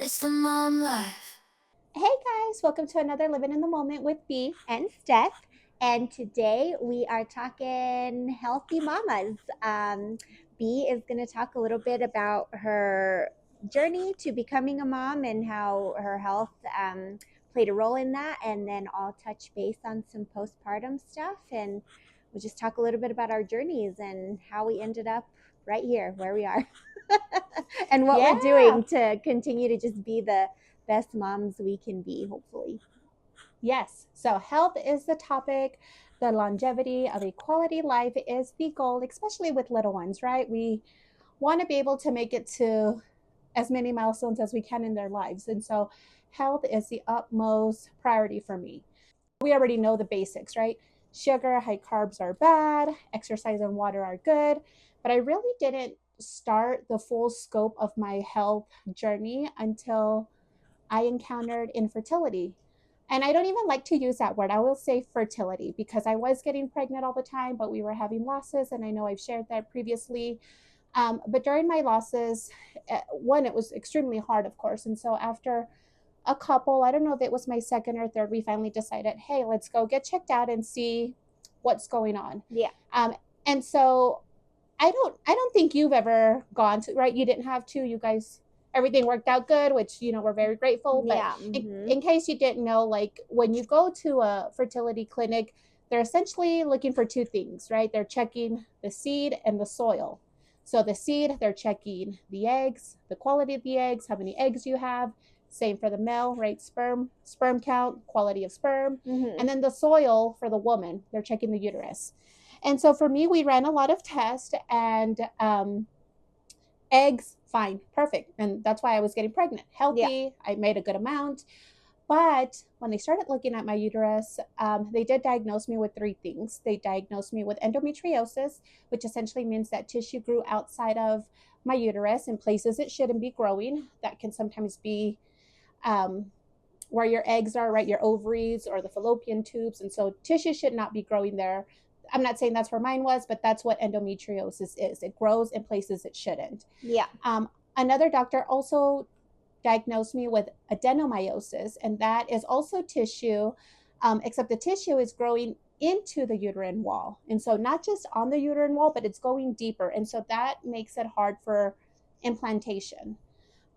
It's the mom life. Hey guys, welcome to another Living in the Moment with B and Steph. And today we are talking healthy mamas. B is going to talk a little bit about her journey to becoming a mom and how her health played a role in that. And then I'll touch base on some postpartum stuff. And we'll just talk a little bit about our journeys and how we ended up right here where we are and what we're Yeah. doing to continue to just be the best moms we can be, hopefully. Yes. So health is the topic. The longevity of a quality life is the goal, especially with little ones, right? We want to be able to make it to as many milestones as we can in their lives. And so health is the utmost priority for me. We already know the basics, right? Sugar, high carbs are bad, exercise and water are good. But I really didn't start the full scope of my health journey until I encountered infertility. And I don't even like to use that word. I will say fertility because I was getting pregnant all the time, but we were having losses. And I know I've shared that previously. But during my losses, one, it was extremely hard, of course. And so after a couple, I don't know if it was my second or third, we finally decided, hey, let's go get checked out and see what's going on. Yeah. And so I don't think you've ever gone to, right? You didn't have to. You guys, everything worked out good, which we're very grateful. But Yeah. in case you didn't know, like when you go to a fertility clinic, they're essentially looking for two things, right? They're checking the seed and the soil. So the seed, they're checking the eggs, the quality of the eggs, how many eggs you have. Same for the male, right? Sperm count, quality of sperm. Mm-hmm. And then the soil for the woman, they're checking the uterus. And so for me, we ran a lot of tests and eggs, fine, perfect. And that's why I was getting pregnant. Healthy, I made a good amount. But when they started looking at my uterus, they did diagnose me with three things. They diagnosed me with endometriosis, which essentially means that tissue grew outside of my uterus in places it shouldn't be growing. That can sometimes be where your eggs are, right? Your ovaries or the fallopian tubes. And so tissue should not be growing there. I'm not saying that's where mine was, but that's what endometriosis is. It grows in places it shouldn't. Yeah. Another doctor also diagnosed me with adenomyosis, and that is also tissue, except the tissue is growing into the uterine wall. And so not just on the uterine wall, but it's going deeper. And so that makes it hard for implantation.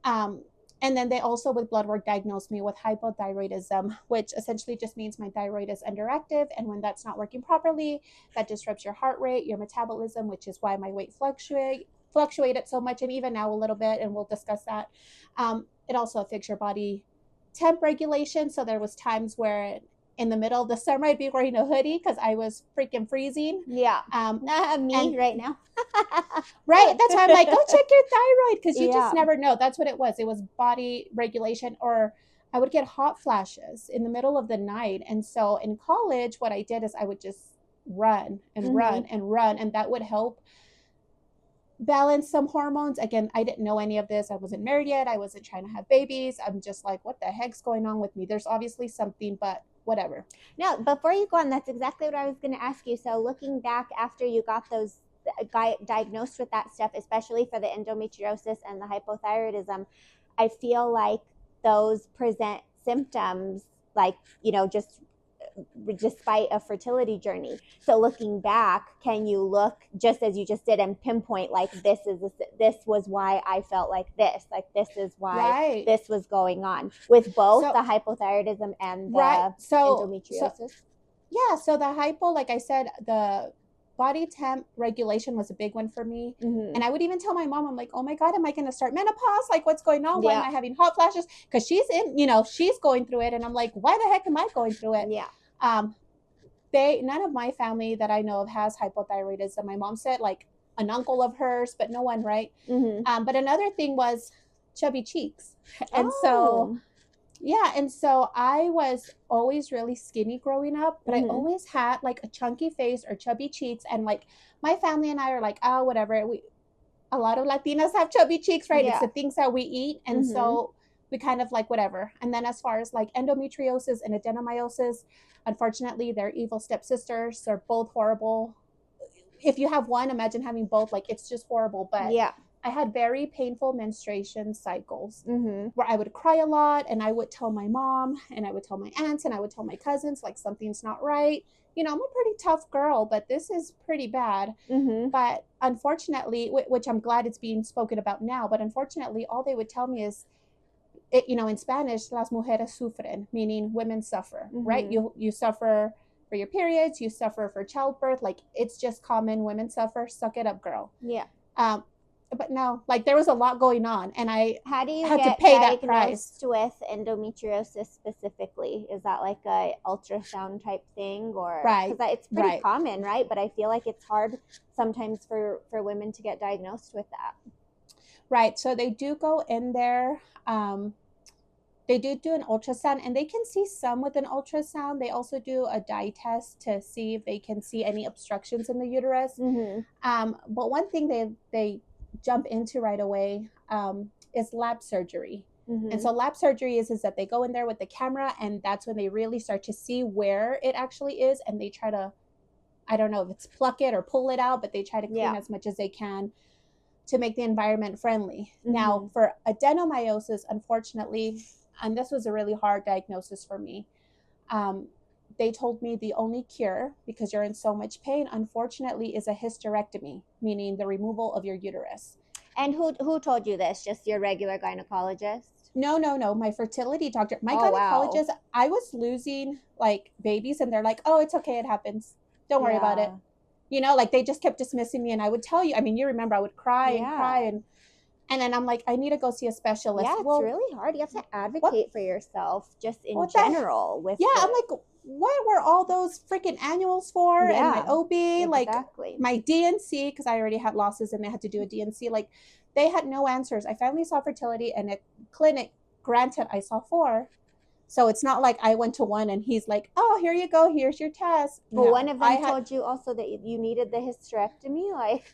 Um, and then they also, with blood work, diagnosed me with hypothyroidism, which essentially just means my thyroid is underactive. And when that's not working properly, that disrupts your heart rate, your metabolism, which is why my weight fluctuated so much, and even now a little bit, and we'll discuss that. It also affects your body temp regulation. So there was times where in the middle of the summer I'd be wearing a hoodie because I was freaking freezing. Yeah. Me And right now. right, that's why I'm like, go check your thyroid because you just Yeah. never know. That's what it was. It was body regulation, or I would get hot flashes in the middle of the night. And so in college, what I did is I would just run and run and run, and that would help balance some hormones. Again, I didn't know any of this. I wasn't married yet. I wasn't trying to have babies. I'm just like, what the heck's going on with me? There's obviously something, but whatever. Now, before you go on, that's exactly what I was going to ask you. So, looking back after you got those diagnosed with that stuff, especially for the endometriosis and the hypothyroidism, I feel like those present symptoms, like, just despite a fertility journey. So looking back, can you look just as you just did and pinpoint like this was why I felt like this is why Right. this was going on with both So- the hypothyroidism and the Right. endometriosis? Yeah, so the hypo, like I said, the body temp regulation was a big one for me. Mm-hmm. And I would even tell my mom, I'm like, oh my God, am I going to start menopause? Like, what's going on? Why am Yeah. I having hot flashes? Because she's going through it. And I'm like, why the heck am I going through it? Yeah. None of my family that I know of has hypothyroidism. My mom said, like, an uncle of hers, but no one, right? Mm-hmm. But another thing was chubby cheeks. And so yeah, and so I was always really skinny growing up, but I always had like a chunky face or chubby cheeks, and like my family and I are like, oh, whatever. A lot of Latinas have chubby cheeks, right? Yeah. It's the things that we eat, and so we kind of like whatever. And then as far as like endometriosis and adenomyosis, unfortunately, they're evil stepsisters. They're both horrible. If you have one, imagine having both. Like it's just horrible. But yeah. I had very painful menstruation cycles Mm-hmm. where I would cry a lot, and I would tell my mom and I would tell my aunts and I would tell my cousins like something's not right. I'm a pretty tough girl, but this is pretty bad. Mm-hmm. But unfortunately, which I'm glad it's being spoken about now, but unfortunately, all they would tell me is, in Spanish, las mujeres sufren, meaning women suffer, right? Mm-hmm. You suffer for your periods, you suffer for childbirth. Like, it's just common. Women suffer. Suck it up, girl. Yeah. Um, but no, like, there was a lot going on, and I How do you had to get pay that price. diagnosed with endometriosis specifically? Is that like a ultrasound type thing, or Right, because it's pretty right, common, right? But I feel like it's hard sometimes for women to get diagnosed with that. right. So they do go in there. They do an ultrasound, and they can see some with an ultrasound. They also do a dye test to see if they can see any obstructions in the uterus. Mm-hmm. But one thing they jump into right away is lab surgery. And Mm-hmm. so lab surgery is that they go in there with the camera, and that's when they really start to see where it actually is, and they try to, I don't know if it's pluck it or pull it out, but they try to clean Yeah. as much as they can to make the environment friendly. Mm-hmm. Now, for adenomyosis, unfortunately, and this was a really hard diagnosis for me, they told me the only cure, because you're in so much pain, unfortunately, is a hysterectomy, meaning the removal of your uterus. And who told you this? Just your regular gynecologist? No, my fertility doctor, my Oh wow. gynecologist. I was losing like babies, and they're like, oh, it's okay, it happens, don't worry about it. Like, they just kept dismissing me, and I would tell you, I mean, you remember, I would cry and cry, Yeah. and then I'm like, I need to go see a specialist. Yeah, it's Well, really hard. You have to what advocate for yourself just in what the general with yeah, I'm the like, what were all those freaking annuals for? And my yeah, OB, like, exactly. my DNC, because I already had losses and they had to do a DNC, like, they had no answers. I finally saw fertility in a clinic. Granted, I saw 4. So it's not like I went to one and he's like, oh, here you go, here's your test. Well, one No, of I them had, told you also that you needed the hysterectomy, like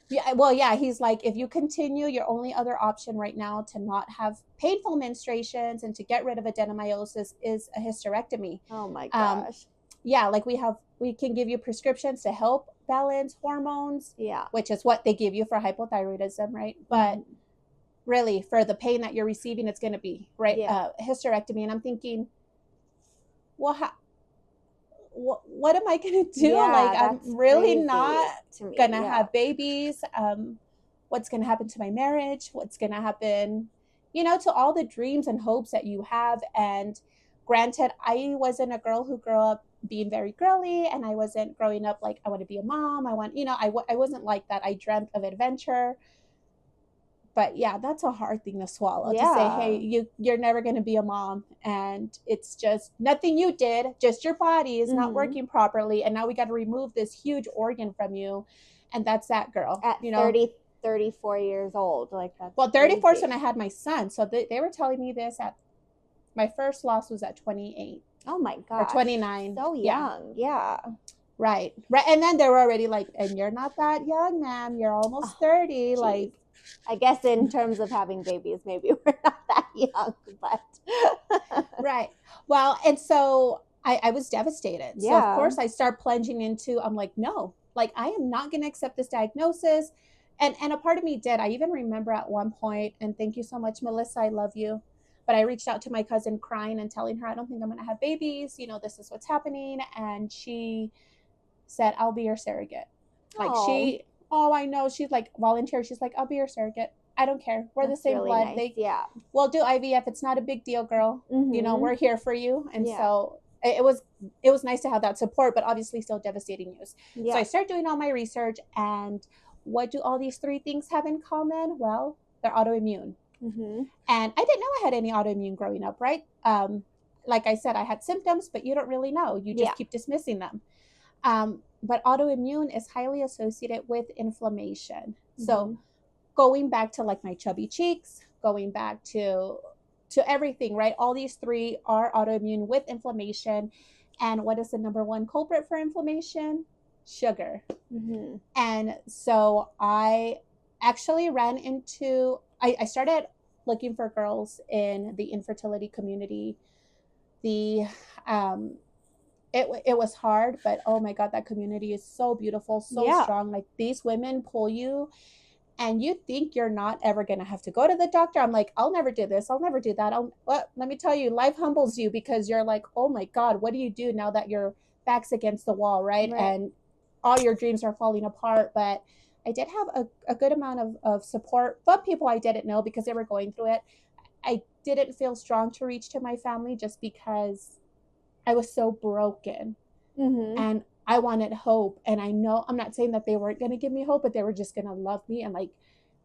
yeah, well, yeah, he's like, if you continue, your only other option right now to not have painful menstruations and to get rid of adenomyosis is a hysterectomy. oh my Um, gosh. yeah, like, we can give you prescriptions to help balance hormones, Yeah. which is what they give you for hypothyroidism, right? But really, for the pain that you're receiving, it's going to be right, Yeah. hysterectomy. And I'm thinking, well, what am I going to do? Like, Yeah, I'm that's really crazy not to me. going to Yeah. have babies. What's going to happen to my marriage? What's going to happen, to all the dreams and hopes that you have? And granted, I wasn't a girl who grew up being very girly, and I wasn't growing up like, I want to be a mom. I wasn't like that. I dreamt of adventure. But yeah, that's a hard thing to swallow, to say, hey, Yeah. you're never going to be a mom, and it's just nothing you did, just your body is not Mm-hmm. working properly, and now we got to remove this huge organ from you, and that's that, girl. At 30, 34 years old, like that's Well, 34 is when crazy. I had my son, so they were telling me this at my first loss was at 28 Oh my or gosh. 29. So Yeah, young. Yeah. right, and then they were already like, and you're not that young, ma'am, you're almost Oh, 30. geez. Like, I guess in terms of having babies, maybe we're not that young, but right. Well, and so I was devastated. So of yeah. course I start plunging into, I'm like, no, like, I am not going to accept this diagnosis. And a part of me did. I even remember at one point, and thank you so much, Melissa, I love you. But I reached out to my cousin crying and telling her, I don't think I'm going to have babies. This is what's happening. And she said, I'll be your surrogate. Like, Oh, oh, I know. She's like, volunteer. She's like, I'll be your surrogate. I don't care. We're the that's same really blood. nice. Yeah. We'll do IVF. It's not a big deal, girl. Mm-hmm. We're here for you. And Yeah. so it was nice to have that support, but obviously still devastating news. So Yeah. I start doing all my research, and what do all these 3 things have in common? Well, they're autoimmune. Mm-hmm. And I didn't know I had any autoimmune growing up, right? Like I said, I had symptoms, but you don't really know. You just Yeah. keep dismissing them. But autoimmune is highly associated with inflammation. So going back to like my chubby cheeks, going back to everything, right? All these 3 are autoimmune with inflammation. And what is the number one culprit for inflammation? Sugar. Mm-hmm. And so I actually I started looking for girls in the infertility community. The it was hard, but oh my god, that community is so beautiful, so Yeah. strong. Like, these women pull you, and you think you're not ever going to have to go to the doctor. I'm like, I'll never do this. I'll never do that. Well, let me tell you, life humbles you because you're like, oh my God, what do you do now that your back's against the wall, right? Right. And all your dreams are falling apart. But I did have a good amount of support from people I didn't know because they were going through it. I didn't feel strong to reach to my family just because I was so broken Mm-hmm. and I wanted hope. And I know I'm not saying that they weren't going to give me hope, but they were just going to love me and like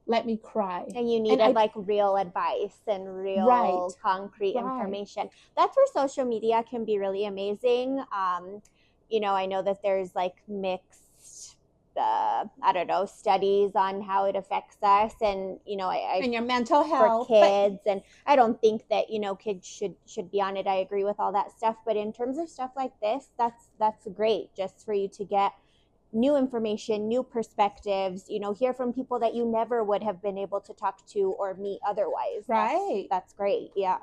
let me cry. And you And needed I, like real advice and right, real concrete right. information. That's where social media can be really amazing. I know that there's like mixed, I don't know, studies on how it affects us, and I And your mental for health. But kids, and I don't think that kids should be on it. I agree with all that stuff, but in terms of stuff like this, that's great, just for you to get new information, new perspectives, hear from people that you never would have been able to talk to or meet otherwise. right, That's great. Yeah.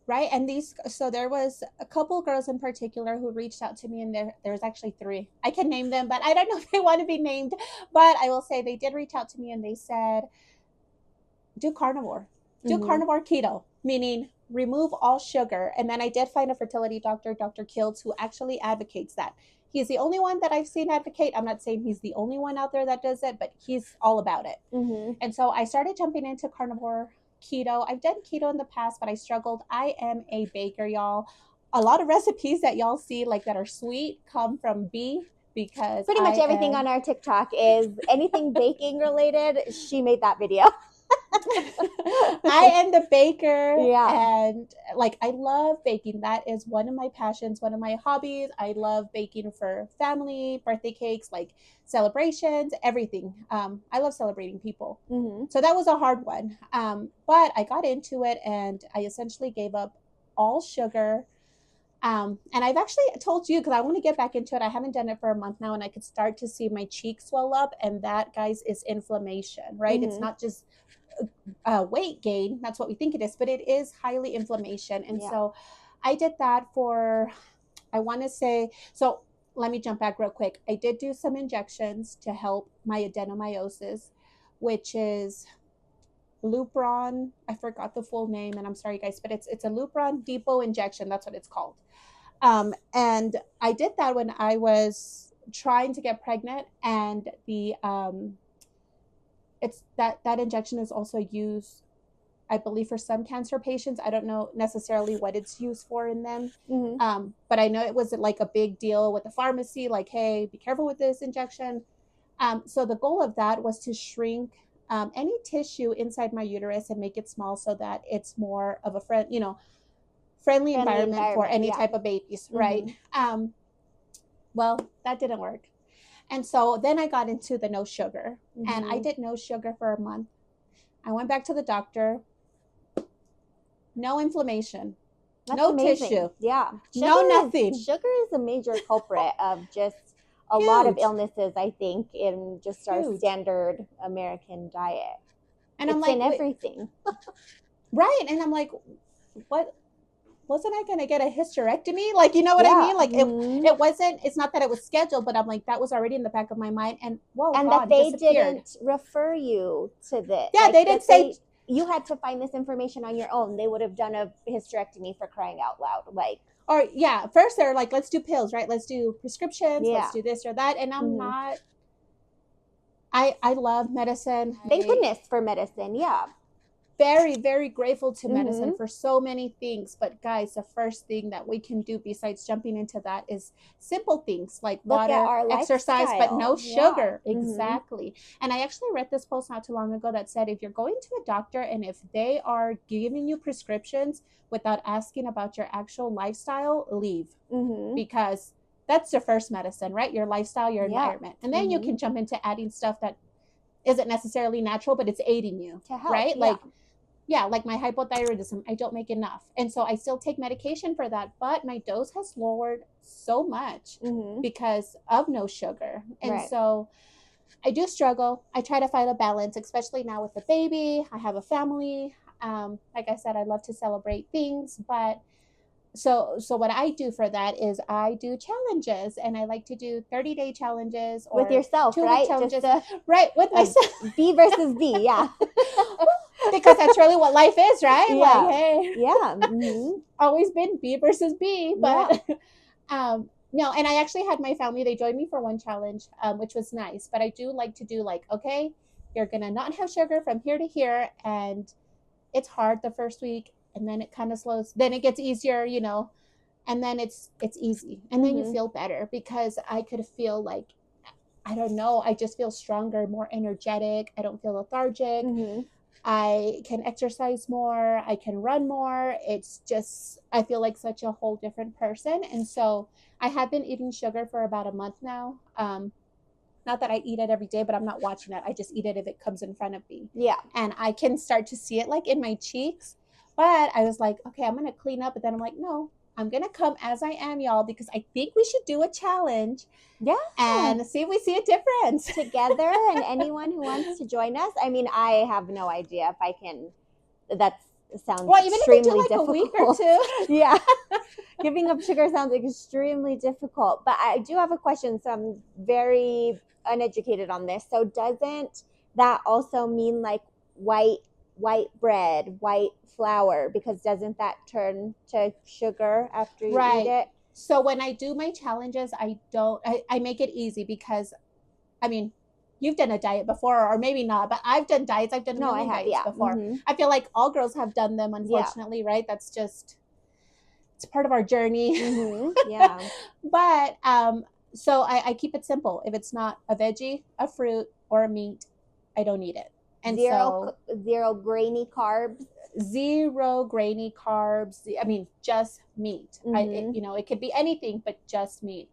right. And so there was a couple girls in particular who reached out to me, and there's actually three. I can name them, but I don't know if they want to be named. But I will say they did reach out to me and they said, do carnivore, do Mm-hmm. carnivore keto, meaning remove all sugar. And then I did find a fertility doctor, Dr. Kiltz, who actually advocates that. He's the only one that I've seen advocate. I'm not saying he's the only one out there that does it, but he's all about it. Mm-hmm. And so I started jumping into carnivore keto. I've done keto in the past, but I struggled. I am a baker, y'all. A lot of recipes that y'all see like that are sweet come from B because Pretty much I everything am on our TikTok is anything baking related. She made that video. I am the baker, Yeah. and like I love baking. That is one of my passions, one of my hobbies. I love baking for family, birthday cakes, like celebrations, everything. I love celebrating people. Mm-hmm. So that was a hard one. But I got into it and I essentially gave up all sugar. And I've actually told you because I want to get back into it. I haven't done it for a month now, and I could start to see my cheeks swell up. And that, guys, is inflammation, right? It's Mm-hmm. not just weight gain. That's what we think it is, but it is highly inflammation. And Yeah. so I did that for, I want to say, so let me jump back real quick. I did do some injections to help my adenomyosis, which is Lupron. I forgot the full name, and I'm sorry, guys, but it's a Lupron depot injection. That's what it's called. And I did that when I was trying to get pregnant, and the it's that injection is also used, I believe, for some cancer patients. I don't know necessarily what it's used for in them. Mm-hmm. But I know it was like a big deal with the pharmacy, like, hey, be careful with this injection. So the goal of that was to shrink any tissue inside my uterus and make it small so that it's more of a friendly Friendly environment for environment. any Yeah. type of babies, right? Mm-hmm. Well, that didn't work. And so then I got into the no sugar, and I Mm-hmm. did no sugar for a month. I went back to the doctor. No inflammation, That's no amazing. tissue, Yeah. no nothing. Sugar is a major culprit of just a lot of Huge, illnesses, I think, in just our huge. standard American diet. And I'm It's in like, wait, everything. right? And I'm like, what? Wasn't I going to get a hysterectomy? Like, you know what I Yeah. mean? Like, Mm-hmm. it wasn't. It's not that it was scheduled, but I'm like, that was already in the back of my mind, and whoa, And that gone, they disappeared. didn't refer you to this. Yeah, Like they didn't that say. you had to find this information on your own. They would have done a hysterectomy, for crying out loud. Like, Or yeah, first they're like, let's do pills, right? Let's do prescriptions. Let's yeah. do this or that. And I'm Mm-hmm. not. I love medicine. Thank goodness for medicine. Yeah. Very, very grateful to medicine Mm-hmm. for so many things. But guys, the first thing that we can do besides jumping into that is simple things like Look at water, our exercise, but no lifestyle. Yeah. sugar. Mm-hmm. Exactly. And I actually read this post not too long ago that said if you're going to a doctor and if they are giving you prescriptions without asking about your actual lifestyle, leave, Mm-hmm. because that's your first medicine, right? Your lifestyle, your Yeah. environment. And then you Mm-hmm. can jump into adding stuff that isn't necessarily natural, but it's aiding you, To help. right? Yeah. Like, yeah, like my hypothyroidism, I don't make enough. And so I still take medication for that, but my dose has lowered so much Mm-hmm. because of no sugar. And Right. so I do struggle. I try to find a balance, especially now with the baby. I have a family. Like I said, I love to celebrate things, but so what I do for that is I do challenges, and I like to do 30-day challenges With or yourself, 2-week right? Just challenges, right, with a myself. B versus B. Yeah. Because that's really what life is, right? Like, Yeah. hey, Yeah. Hmm. always been B versus B, Yeah. but no, and I actually had my family, they joined me for one challenge, which was nice. But I do like to do like, okay, you're gonna not have sugar from here to here, and it's hard the first week, and then it kind of slows, then it gets easier, and then it's easy, and then you Hmm. feel better because I could feel like, I don't know, I just feel stronger, more energetic. I don't feel lethargic. Hmm. I can exercise more, I can run more. It's just, I feel like such a whole different person. And so I have been eating sugar for about a month now. Not that I eat it every day, but I'm not watching it. I just eat it if it comes in front of me. Yeah. And I can start to see it like in my cheeks. But I was like, okay, I'm going to clean up. But then I'm like, no, I'm going to come as I am, y'all, because I think we should do a challenge Yeah. and see if we see a difference. Together, and anyone who wants to join us. I mean, I have no idea if I can. That sounds Well, even if we do extremely like a week or difficult. two. Yeah. Giving up sugar sounds extremely difficult. But I do have a question. So I'm very uneducated on this. So doesn't that also mean like white white bread, white flour? Because doesn't that turn to sugar after you eat Right. it? So when I do my challenges, I make it easy because, I mean, you've done a diet before, or maybe not, but I've done diets. I've done a No, I million have. diets Yeah. before. Hmm. I feel like all girls have done them, Yeah. unfortunately, right? That's just, it's part of our journey. Hmm. Yeah. But so I keep it simple. If it's not a veggie, a fruit, or a meat, I don't eat it. And Zero so zero grainy carbs. zero grainy carbs. I mean, just meat. Hmm. It could be anything, but just meat.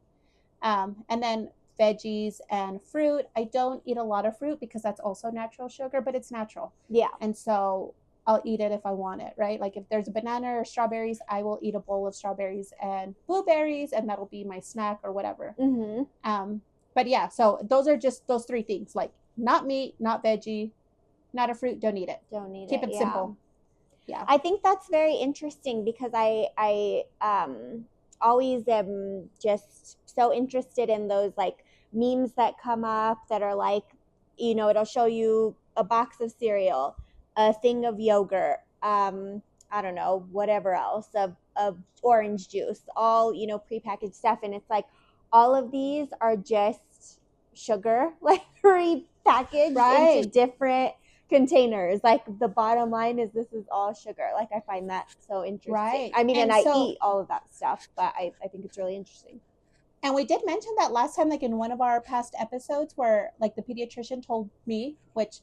And then veggies and fruit. I don't eat a lot of fruit because that's also natural sugar, but it's natural. Yeah. And so I'll eat it if I want it, right? Like if there's a banana or strawberries, I will eat a bowl of strawberries and blueberries, and that'll be my snack or whatever. Hmm. Um, but yeah, so those are just those three things, like not meat, not veggie, not a fruit, don't eat it. Don't need Keep it. it Yeah. simple. Yeah. I think that's very interesting because I always am just so interested in those like memes that come up that are like, it'll show you a box of cereal, a thing of yogurt, I don't know, whatever else, of orange juice, all, prepackaged stuff. And it's like all of these are just sugar, like repackaged into Right. different containers. Like the bottom line is this is all sugar. Like I find that so interesting. Right. I mean, and And I so, eat all of that stuff, but I think it's really interesting. and we did mention that last time, like in one of our past episodes, where like the pediatrician told me, which,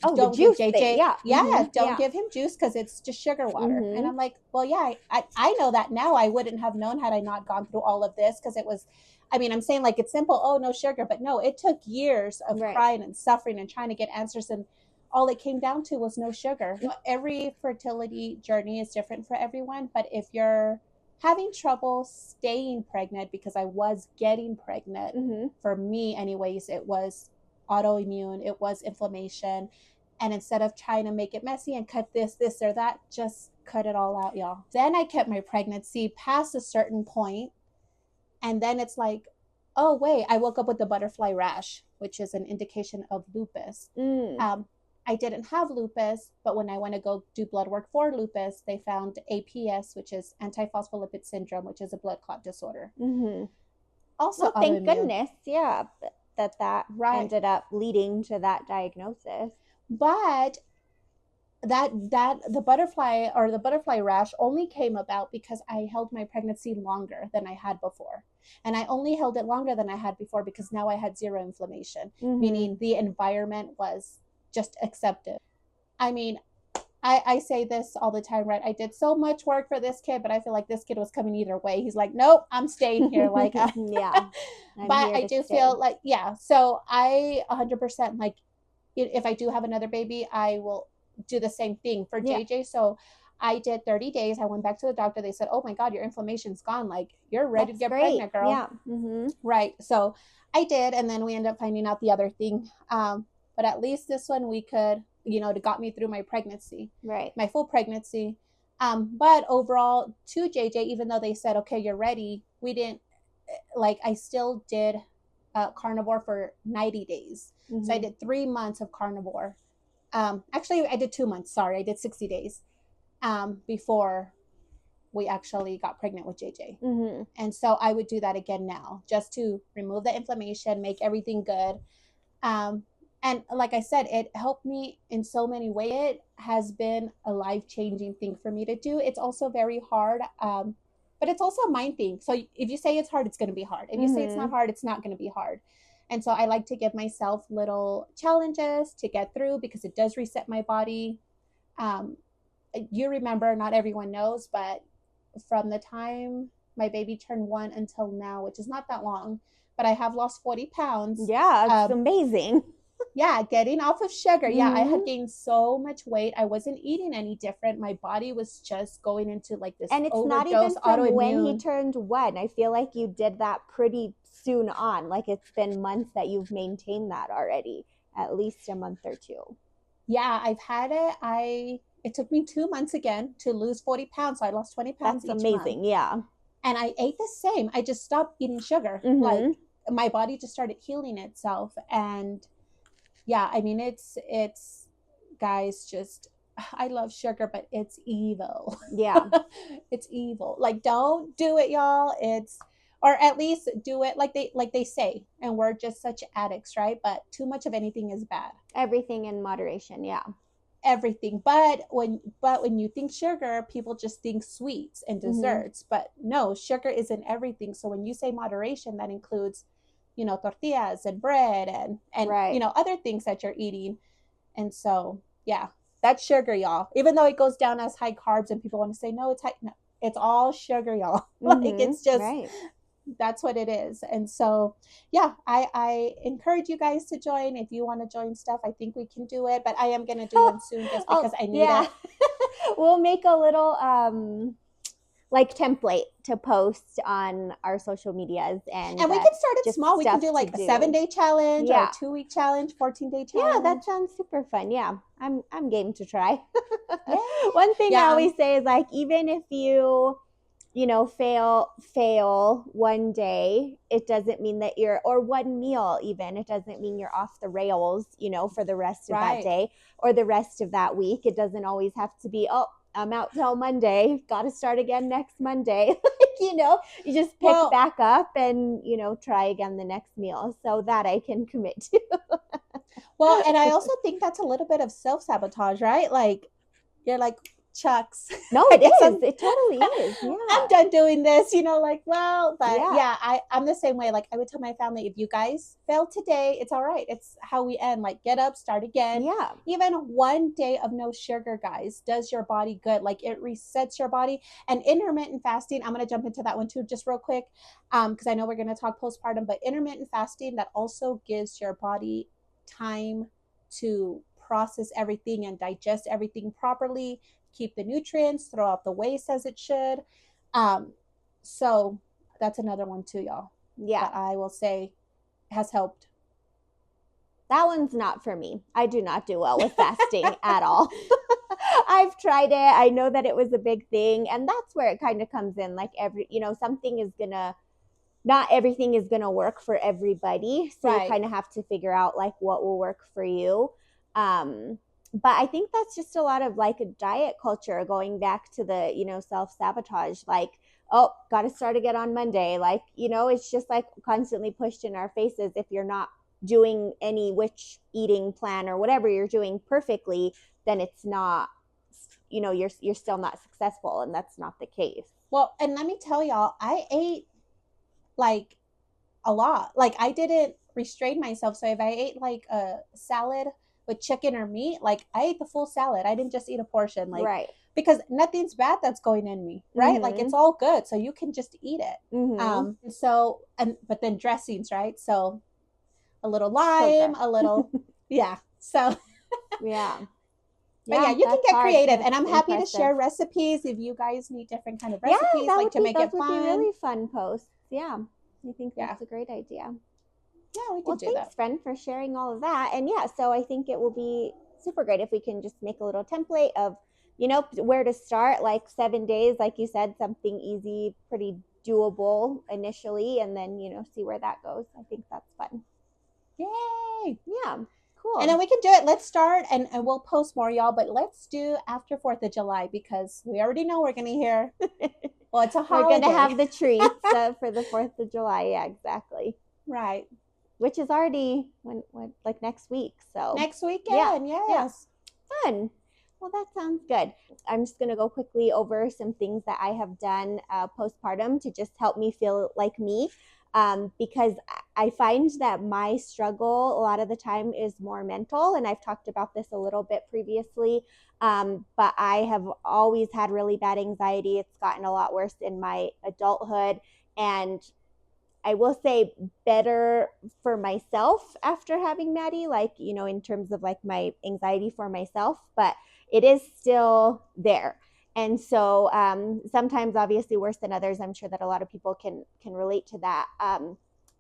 Oh, the don't give juice thing. JJ, Yeah. yeah, don't Yeah. give him juice because it's just sugar water. And Hmm. I'm like, well, yeah, I know that now. I wouldn't have known had I not gone through all of this, because it was, I mean, I'm saying like it's simple, oh, no sugar, but no, it took years of Right. crying and suffering and trying to get answers. And all it came down to was no sugar. Every fertility journey is different for everyone, but if you're having trouble staying pregnant, because I was getting pregnant, Hmm. for me, anyways, it was autoimmune, it was inflammation. And instead of trying to make it messy and cut this or that, just cut it all out, y'all. Then I kept my pregnancy past a certain point, and then it's like, oh wait, I woke up with the butterfly rash, which is an indication of lupus. Mm. I didn't have lupus, but when I went to go do blood work for lupus, they found APS, which is antiphospholipid syndrome, which is a blood clot disorder. Hmm. Also Well, thank autoimmune. goodness. Yeah. That Right. ended up leading to that diagnosis. But that the butterfly rash only came about because I held my pregnancy longer than I had before. And I only held it longer than I had before because now I had zero inflammation, Hmm. meaning the environment was just accepted. I mean, I say this all the time, right? I did so much work for this kid, but I feel like this kid was coming either way. He's like, nope, I'm staying here. Like, Yeah. I'm but here I to do stay. feel like, yeah. So I 100%, like, if I do have another baby, I will do the same thing for Yeah. JJ. So I did 30 days. I went back to the doctor. They said, oh my God, your inflammation's gone. Like, you're ready to That's get great. pregnant, girl. Yeah. Hmm. Right. So I did. And then we ended up finding out the other thing. But at least this one we could, it got me through my pregnancy, Right. my full pregnancy. But overall, to JJ, even though they said, okay, you're ready, we didn't, like, I still did carnivore for 90 days. So I Mm-hmm. did 3 months of carnivore. Actually, I did 2 months. Sorry, I did 60 days before we actually got pregnant with JJ. Mm-hmm. And so I would do that again now just to remove the inflammation, make everything good. Um, and like I said, it helped me in so many ways. It has been a life changing thing for me to do. It's also very hard, but it's also a mind thing. So if you say it's hard, it's going to be hard. If you say it's Mm-hmm. not hard, it's not going to be hard. And so I like to give myself little challenges to get through because it does reset my body. Um, you remember, not everyone knows, but from the time my baby turned 1 until now, which is not that long, but I have lost 40 pounds. Yeah, it's amazing. Yeah, getting off of sugar. Yeah, I had Mm-hmm. gained so much weight. I wasn't eating any different. My body was just going into like this And it's not overdose even from when he autoimmune. turned 1. I feel like you did that pretty soon on. Like it's been months that you've maintained that already, at least a month or two. Yeah, I've had it. It took me 2 months again to lose 40 pounds. So I lost 20 pounds That's each month. amazing. Yeah. And I ate the same. I just stopped eating sugar. Mm-hmm. Like my body just started healing itself. And yeah, I mean it's guys, just I love sugar, but it's evil. Yeah. It's evil. Like, don't do it, y'all. It's, or at least do it like they say. And we're just such addicts, right? But too much of anything is bad. Everything in moderation. Yeah. Everything. But when you think sugar, people just think sweets and Mm-hmm. desserts. But no, sugar isn't everything. So when you say moderation, that includes, tortillas and bread and Right. other things that you're eating. And so, yeah, that's sugar, y'all. Even though it goes down as high carbs and people want to say, no, it's high. No, it's all sugar, y'all. Like, Mm-hmm. it's just, Right. that's what it is. And so, yeah, I encourage you guys to join. If you want to join stuff, I think we can do it. But I am going to do one soon just Oh, because I need yeah. it. We'll make a little like template to post on our social medias and And we can start it just small. We can do stuff to like a seven do. day challenge or a Yeah. 2 week challenge, 14-day Yeah, that challenge. sounds super fun. Yeah. I'm game to try. Yeah. One thing I Yeah. always say is like even if you fail one day, it doesn't mean that you're, or one meal even, it doesn't mean you're off the rails, for the rest of that Right. day or the rest of that week. It doesn't always have to be, oh, I'm out till Monday, got to start again next Monday. You just pick Well, back up and, try again the next meal. So that I can commit to. and I also think that's a little bit of self sabotage, right? Like, you're like, Chucks, No, I it guess is. It totally is. I'm Yeah. done doing this, like, well, but Yeah. yeah, I'm the same way. Like, I would tell my family, if you guys fail today, it's all right. It's how we end. Like, get up, start again. Yeah. Even one day of no sugar, guys, does your body good. Like, it resets your body. And intermittent fasting, I'm going to jump into that one too, just real quick, because I know we're going to talk postpartum, but intermittent fasting, that also gives your body time to process everything and digest everything properly, keep the nutrients, throw out the waste as it should. Um, so that's another one too, y'all, Yeah. that I will say has helped. That one's not for me. I do not do well with fasting at all. I've tried it. I know that it was a big thing. And that's where it kind of comes in. Like something is going to, not everything is going to work for everybody. So you Right. kind of have to figure out like what will work for you. But I think that's just a lot of like a diet culture going back to the, self sabotage. Like, oh, got to start again on Monday. Like, it's just like constantly pushed in our faces if you're not doing any which eating plan or whatever you're doing perfectly, then it's not, you're still not successful, and that's not the case. Well, and let me tell y'all, I ate like a lot. Like, I didn't restrain myself. So if I ate like a salad with chicken or meat, like, I ate the full salad. I didn't just eat a portion. Like, Right. because nothing's bad that's going in me, right? Like, it's Mm-hmm. all good. So you can just eat it. Mm-hmm. But then dressings, right? So a little So lime, gross. a little, yeah. So, Yeah. but yeah, Yeah, you can that's get hard. creative, and That's I'm happy to impressive. share recipes if you guys need different kind of Yeah, recipes, like to make those it would be fun. really fun posts. Yeah. I think Yeah, that's a great idea. yeah, we can Well, do thanks, that. friend, for sharing all of that. And yeah, so I think it will be super great if we can just make a little template of where to start, like 7 days, like you said, something easy, pretty doable initially, and then, see where that goes. I think that's fun. Yay. Yeah, And cool. then we can do it. Let's start and we'll post more, y'all. But let's do after 4th of July because we already know we're going to hear, well, it's a We're going to holiday. have the treats for the 4th of July. Yeah, exactly. Right. Which is already like next week. So, Next yeah, weekend. yeah, Yes. fun. Well, that sounds good. I'm just going to go quickly over some things that I have done postpartum to just help me feel like me. Because I find that my struggle a lot of the time is more mental, and I've talked about this a little bit previously. But I have always had really bad anxiety. It's gotten a lot worse in my adulthood. And I will say better for myself after having Maddie, like, in terms of like my anxiety for myself, but it is still there. And so sometimes obviously worse than others. I'm sure that a lot of people can relate to that.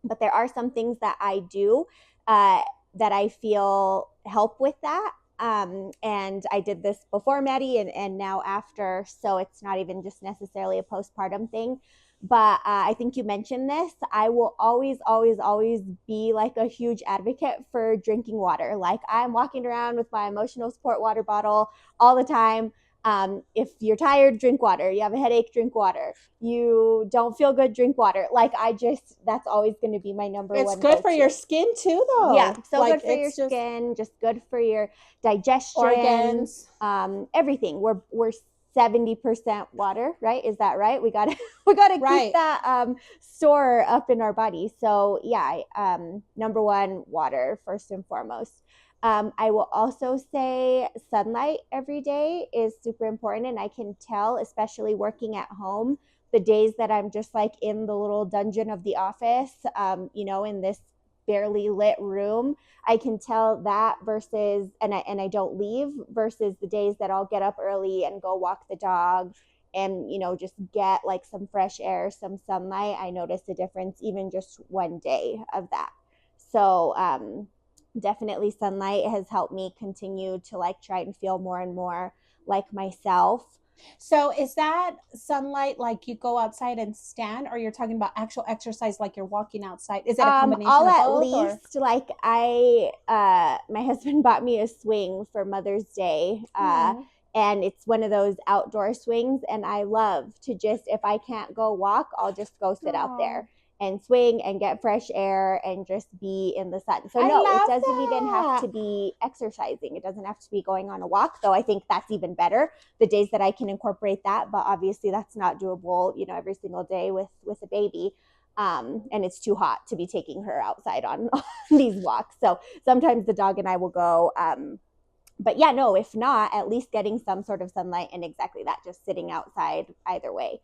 But there are some things that I do uh, that I feel help with that. And I did this before Maddie and now after. So it's not even just necessarily a postpartum thing, but I think you mentioned this. I will always, always, always be like a huge advocate for drinking water. Like I'm walking around with my emotional support water bottle all the time. If you're tired, drink water. You have a headache, drink water. You don't feel good, drink water. Like that's always going to be my number It's one good for your go-to. skin too, Yeah, though. so Like good for your it's just skin, just good for your digestion, organs. everything. We're 70% water, right? Is that right? We gotta keep Right. that store up in our body. So yeah, number one, water first and foremost. I will also say sunlight every day is super important, and I can tell, especially working at home, the days that I'm just like in the little dungeon of the office, in this barely lit room, I can tell that versus and I don't leave versus the days that I'll get up early and go walk the dog and just get like some fresh air, some sunlight. I notice a difference even just one day of that. So definitely sunlight has helped me continue to like try and feel more and more like myself. So is that sunlight like you go outside and stand, or you're talking about actual exercise like you're walking outside? Is it a combination I'll of at both or? least like my husband bought me a swing for Mother's Day. Oh, And it's one of those outdoor swings, and I love to just, if I can't go walk, I'll just go sit out oh, there and swing and get fresh air and just be in the sun. So I no, it love doesn't even have that. to be exercising. It doesn't have to be going on a walk, though I think that's even better the days that I can incorporate that, but obviously that's not doable, every single day with a baby. And it's too hot to be taking her outside on these walks. So sometimes the dog and I will go. But yeah, no, if not, at least getting some sort of sunlight, and exactly that, just sitting outside either way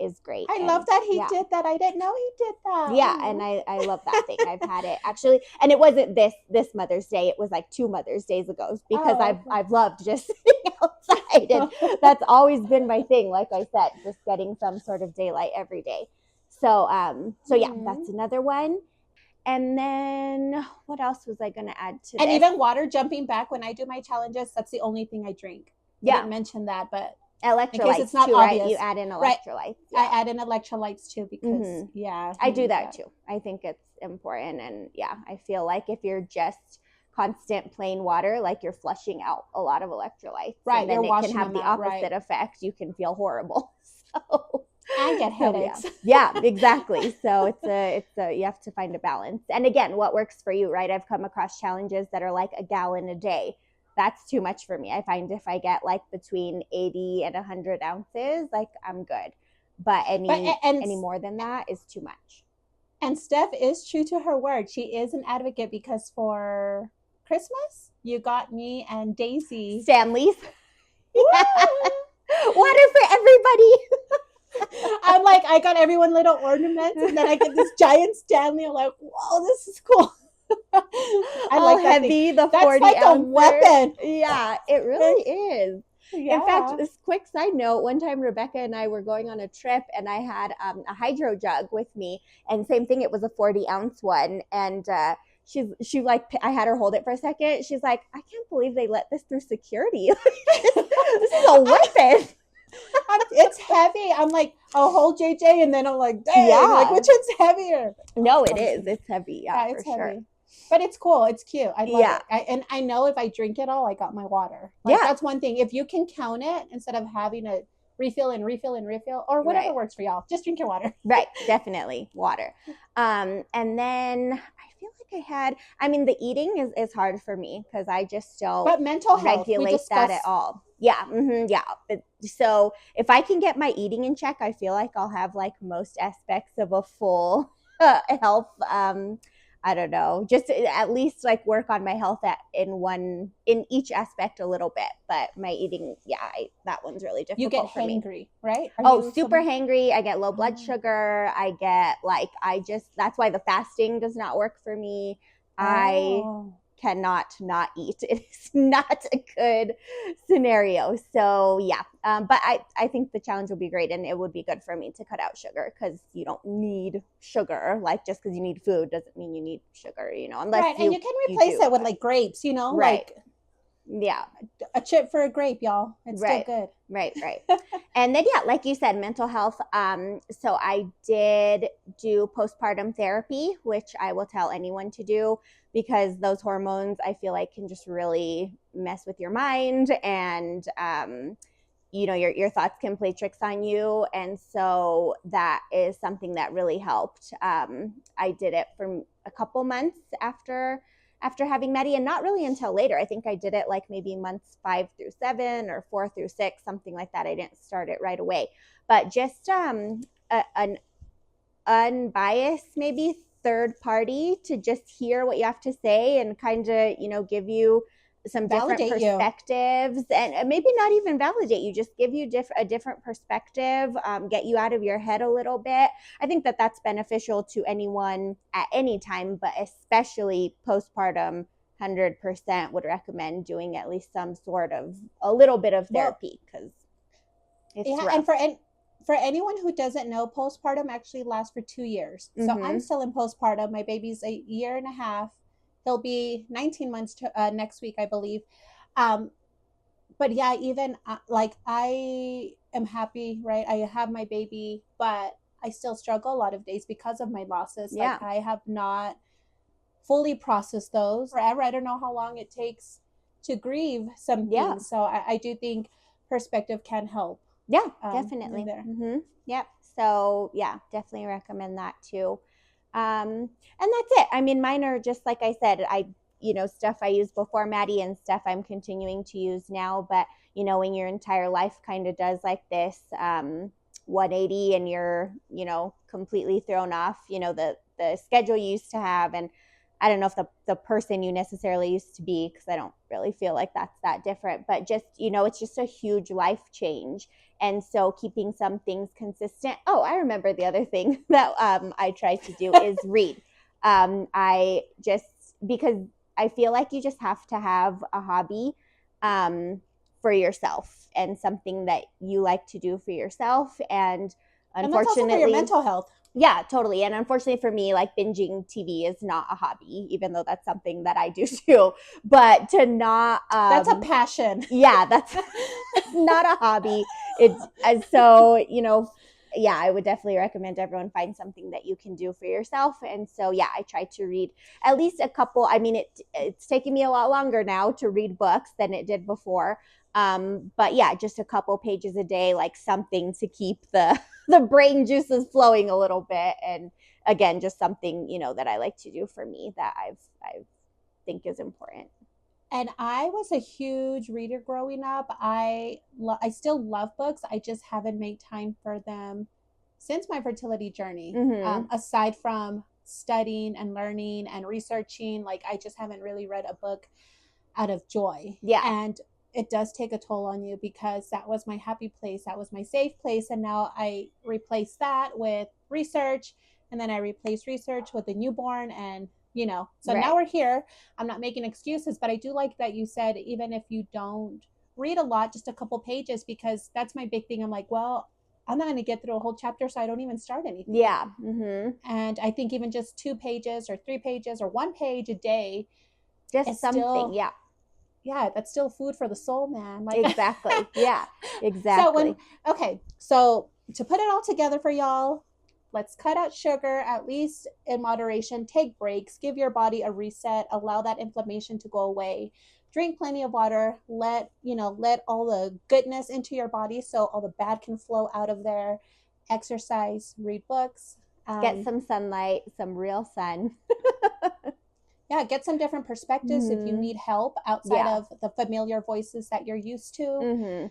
is great. I love And that he yeah, did that. I didn't know he did that. yeah, and Oh. I love that thing. I've had it actually, and it wasn't this Mother's Day. It was like 2 Mother's Days ago, because Oh, I've loved just sitting outside, and that's always been my thing. Like I said, just getting some sort of daylight every day. So yeah, hmm. that's another one. And then what else was I going to add to And this? even water jumping back when I do my challenges, that's the only thing I drink. I Yeah, didn't mention that, but in case it's electrolytes not too, right? You obvious. add in Right. electrolytes. I Yeah. add in electrolytes too because, Hmm. yeah, I you do need that that. too. I think it's important. And yeah, I feel like if you're just constant plain water, like you're flushing out a lot of electrolytes, and Right. You're then it can washing have them the out. Right. opposite effect. You can feel horrible. So, And get so yeah. headaches. Yeah, exactly. So you have to find a balance. And again, what works for you, right? I've come across challenges that are like a gallon a day. That's too much for me. I find if I get like between 80 and 100 ounces, like I'm good. But But any more than that is too much. and Steph is true to her word. She is an advocate because for Christmas, you got me and Daisy. Stanley's. Yeah. Woo! Water for everybody. I'm like, I got everyone little ornaments, and then I get this giant Stanley. I'm like, whoa, this is cool. I All like that thing. heavy, the That's 40 like a ouncer. weapon. Yeah, it really is. In fact, Yeah. this quick side note, one time Rebecca and I were going on a trip, and I had a hydro jug with me, and same thing, it was a 40-ounce one. And she like, I had her hold it for a second. She's like, I can't believe they let this through security. This is a weapon. It's heavy. I'm like, I'll hold JJ, and then I'm like, dang, like Yeah. which one's heavier? No, it is. Obviously, It's heavy. Yeah, yeah, for it's sure. heavy, but it's cool. It's cute. I love Yeah. it. And I know if I drink it all, I got my water. Like Yeah. that's one thing. If you can count it instead of having to refill and refill and refill, or whatever Right. works for y'all, just drink your water. Right. Definitely water. And then I feel like I mean, the eating is hard for me because I just don't But mental health, we regulate that at discuss. all. Yeah. Yeah. So if I can get my eating in check, I feel like I'll have like most aspects of a full health. I don't know, just at least like work on my health in each aspect a little bit. But my eating, yeah, that one's really You get difficult for me. hangry, right? Are Oh, you super some? hangry. I get low blood Oh, sugar. I get like, that's why the fasting does not work for me. I oh. cannot not eat. It is not a good scenario. So yeah, but I think the challenge will be great, and it would be good for me to cut out sugar because you don't need sugar. Like just because you need food doesn't mean you need sugar, unless Right, and you can you replace do. it with But like grapes, right, like yeah, a chip for a grape, y'all. It's still right, good. right. And then yeah, like you said, mental health. So I did do postpartum therapy, which I will tell anyone to do because those hormones I feel like can just really mess with your mind, and your thoughts can play tricks on you, and so that is something that really helped. I did it for a couple months after having Maddie, and not really until later. I think I did it like maybe months 5 through 7 or 4 through 6, something like that. I didn't start it right away, but just an unbiased, maybe third party to just hear what you have to say and kind of, give you some different Validate you. perspectives, and maybe not even validate you, just give you a different perspective, get you out of your head a little bit. I think that that's beneficial to anyone at any time, but especially postpartum. 100% would recommend doing at least some sort of a little bit of Well, therapy because it's yeah, rough. and for anyone who doesn't know, postpartum actually lasts for 2 years. So I'm Mm-hmm. still in postpartum. My baby's a year and a half. He'll be 19 months next week, I believe. Um, but yeah, even like I am happy, right? I have my baby, but I still struggle a lot of days because of my losses. Like Yeah. I have not fully processed those forever. I don't know how long it takes to grieve some Yeah. things. So I do think perspective can help Yeah, in definitely. there. Yep. So yeah, definitely recommend that too. And that's it. I mean, mine are just like I said, stuff I used before Maddie and stuff I'm continuing to use now. But when your entire life kind of does like this 180 and you're, completely thrown off, the schedule you used to have, and I don't know if the person you necessarily used to be, because I don't really feel like that's that different, but just, it's just a huge life change. And so keeping some things consistent. Oh, I remember the other thing that I try to do is read. I just, because I feel like you just have to have a hobby for yourself and something that you like to do for yourself. And And that's also for your unfortunately, mental health. yeah, totally. And unfortunately for me, like binging TV is not a hobby, even though that's something that I do too. But to not, That's a passion. yeah, that's not a hobby. It's and so yeah, I would definitely recommend everyone find something that you can do for yourself. And so yeah, I try to read at least a couple. I mean, it's taking me a lot longer now to read books than it did before. But yeah, just a couple pages a day, like something to keep the brain juices flowing a little bit. And again, just something that I like to do for me that I think is important. And I was a huge reader growing up. I still love books. I just haven't made time for them since my fertility journey. Mm-hmm. Aside from studying and learning and researching, like I just haven't really read a book out of joy. Yeah. And it does take a toll on you because that was my happy place, that was my safe place, and now I replace that with research, and then I replace research with a newborn, and so now Right. we're here. I'm not making excuses, but I do like that you said even if you don't read a lot, just a couple pages, because that's my big thing. I'm like, well, I'm not going to get through a whole chapter, so I don't even start anything. Yeah. Mm-hmm. And I think even just 2 pages or 3 pages or 1 page a day Just is something. still, Yeah. yeah, that's still food for the soul, man. Like, Exactly. Yeah. so when, Exactly. okay, so to put it all together for y'all, let's cut out sugar, at least in moderation. Take breaks, give your body a reset, allow that inflammation to go away. Drink plenty of water. Let all the goodness into your body so all the bad can flow out of there. Exercise, read books. Get Um, some sunlight, some real sun. yeah, get some different perspectives if you Mm-hmm. need help outside Yeah. of the familiar voices that you're used to. Mm-hmm.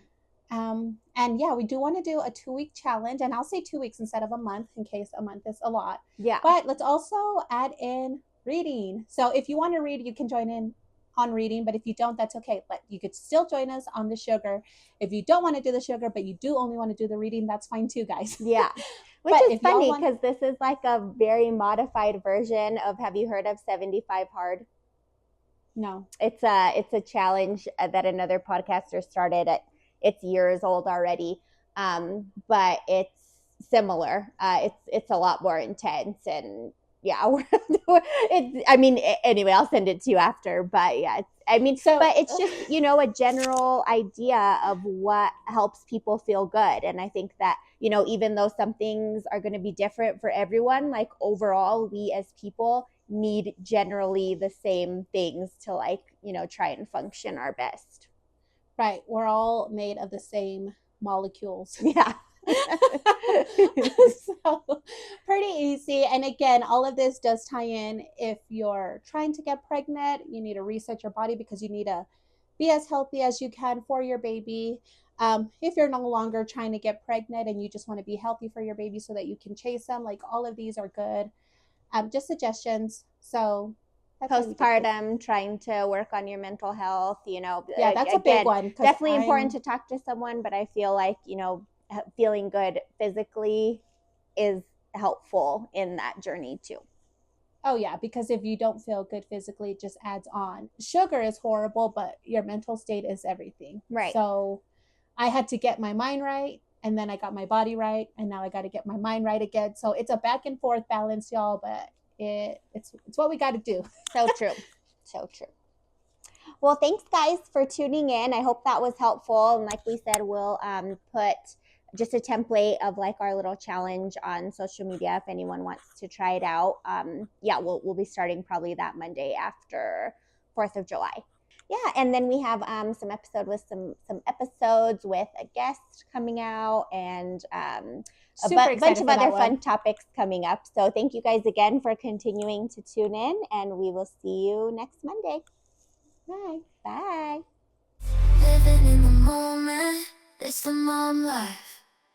And yeah, we do want to do a 2 week challenge, and I'll say 2 weeks instead of a month in case a month is a lot. Yeah. But let's also add in reading. So if you want to read, you can join in on reading, but if you don't, that's okay. But you could still join us on the sugar. If you don't want to do the sugar, but you do only want to do the reading, that's fine too, guys. Yeah. Which But is if y'all funny want, because this is like a very modified version of, have you heard of 75 hard? no, It's a challenge that another podcaster started. It's years old already, but it's similar. It's a lot more intense, and yeah, it's. I mean, anyway, I'll send it to you after. But yeah, I mean, so but it's just a general idea of what helps people feel good, and I think that even though some things are going to be different for everyone, like overall, we as people need generally the same things to try and function our best. right, we're all made of the same molecules. Yeah. So pretty easy. And again, all of this does tie in. If you're trying to get pregnant, you need to reset your body because you need to be as healthy as you can for your baby. If you're no longer trying to get pregnant and you just want to be healthy for your baby so that you can chase them, like all of these are good. Just suggestions. So that's why we did this. Postpartum, trying to work on your mental health, Yeah, that's a big again, one because definitely important I'm to talk to someone, but I feel like, feeling good physically is helpful in that journey too. Oh yeah, because if you don't feel good physically, it just adds on. Sugar is horrible, but your mental state is everything. Right. So I had to get my mind right, and then I got my body right, and now I got to get my mind right again. So it's a back and forth balance, y'all, but it's what we got to do. So true. So true. Well, thanks guys for tuning in. I hope that was helpful. And like we said, we'll put just a template of like our little challenge on social media if anyone wants to try it out. Yeah, we'll be starting probably that Monday after 4th of July. Yeah, and then we have some episodes with a guest coming out, and a bunch of other fun topics coming up. So thank you guys again for continuing to tune in, and we will see you next Monday. Bye. Bye. Living in the moment, it's the mom life.